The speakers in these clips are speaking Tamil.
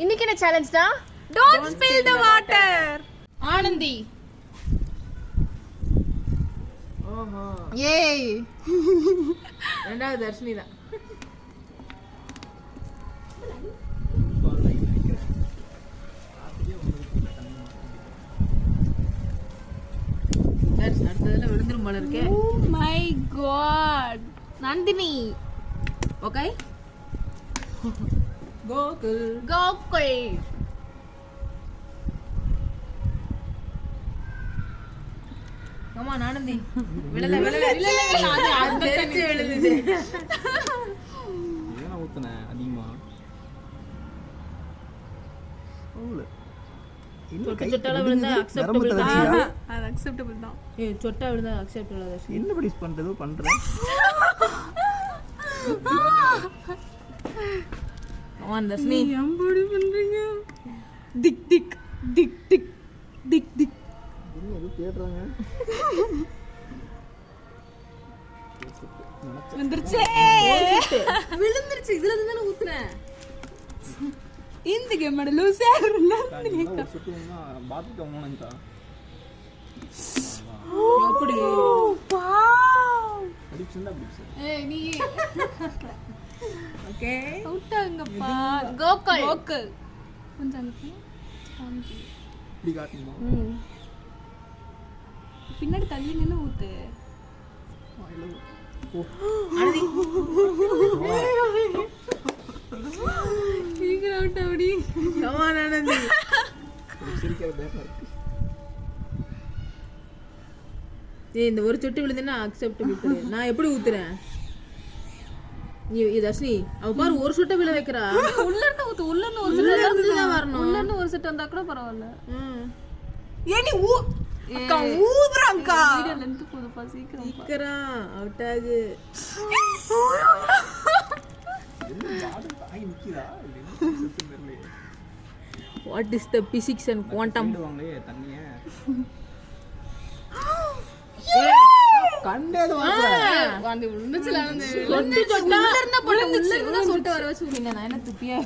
இன்னைக்கு என்ன சேலஞ்ச்னா Don't spill the water. Anandhi. ஓஹோ. ஏய். ரெண்டாவது தர்ஷினி தான். அடுத்ததுல விழுந்துரும் போல இருக்கே. Oh my god. Nandini. Okay. Gokul. Gokul. அம்மா ஆனந்தி. விழல அது தெரிச்சு விழுதுது. ஏனா ஊத்துன அதிகமா. ஓல. சொட்டா விழுந்தா அக்செப்டபிள் தான். அது அக்செப்டபிள் தான். ஏய் சொட்டா விழுந்தா அக்செப்டபிள் தான். என்ன படிஸ் பண்றதோ பண்ற. ஆன் தர்ஷினி. எம்படி பண்றீங்க? Tick tick tick tick tick tick. என்ன ஏதோ தேடுறாங்க. வந்துருச்சே. விழுந்துருச்சு. இதுல இருந்து தான ஊத்துறேன். இந்த கேமோட லூசர் நந்தினி சுட்டுனா பாத்துக்க போனேன்டா. அப்படி. வாவ். அடிச்சுனா அடிச்சு. ஏய் நீ ஓகே. அவுட்டாங்கப்பா. கோகுல். கோகுல். கொஞ்சம் அங்க காமிச்சு. இப்படி காட்டுமா. பின்னாடி தள்ளி நின்னு ஊத்து. ஆனந்தி. சீக்கிரம் அவுட் அப்படி. Come on Anandi. சிரிக்கிற பேப்பர் இருக்கு. ஏய் இந்த ஒரு சொட்டு விழுதுன்னா அக்செப்டபிள் கொடு. நான் எப்படி ஊத்துறேன்? நீ தர்ஷினி அவ பாரு ஒரு சொட்ட விழ வைக்கிறா. உள்ள இருந்து ஊத்து. உள்ள இருந்து ஒரு உள்ள செட் இருந்து தான் வரணும். உள்ள இருந்து ஒரு செட் வந்தா கூட பரவாயில்ல. ஏ நீ அக்கா ஊதுறாங்கா. வீடியோ லெந்த் போடுப்பா சீக்கிரம். சீக்கிரம் அவுட் ஆகு. என்ன பாடு தாய் நிக்குதா இல்ல செத்து தெரியல. What is the physics and quantum? வாங்களே தண்ணிய. கண்டேது வாங்க. வாந்தி விழுந்துச்சுல அந்த சொட்டு சொட்டா உள்ள இருந்தா போடு. உள்ள இருந்தா சொட்டு வர வச்சு விடுங்க. நான் என்ன துப்பியா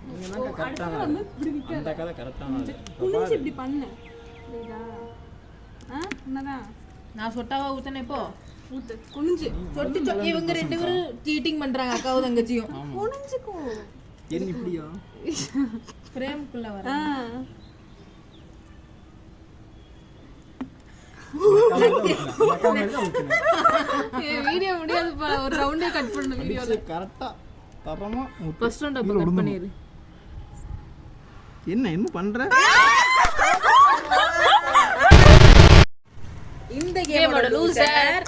நீங்க கரெக்ட்டான அந்த கதை கரெக்ட்டானது. குனிஞ்சு இப்படி பண்ணு. புரியுதா? என்னதான் நான் சொட்டாவா ஊத்துனே இப்போ. ஊத்து. குனிஞ்சு சொட்டு இவங்க ரெண்டு பேரும் சீட்டிங் பண்றாங்க அக்காவும் தங்கச்சியும். குனிஞ்சுக்கோ. என்ன இப்படியா? பிரேம்க்குள்ள வர. வீடியோ முடியாதுப்பா. ஒரு ரவுண்டே கட் பண்ணு வீடியோல. கரெக்ட்டா தரமா ஃபர்ஸ்ட் ரவுண்ட் அப்ப கட் பண்ணிரு. என்ன பண்ற? இந்த கேமோட லூசர்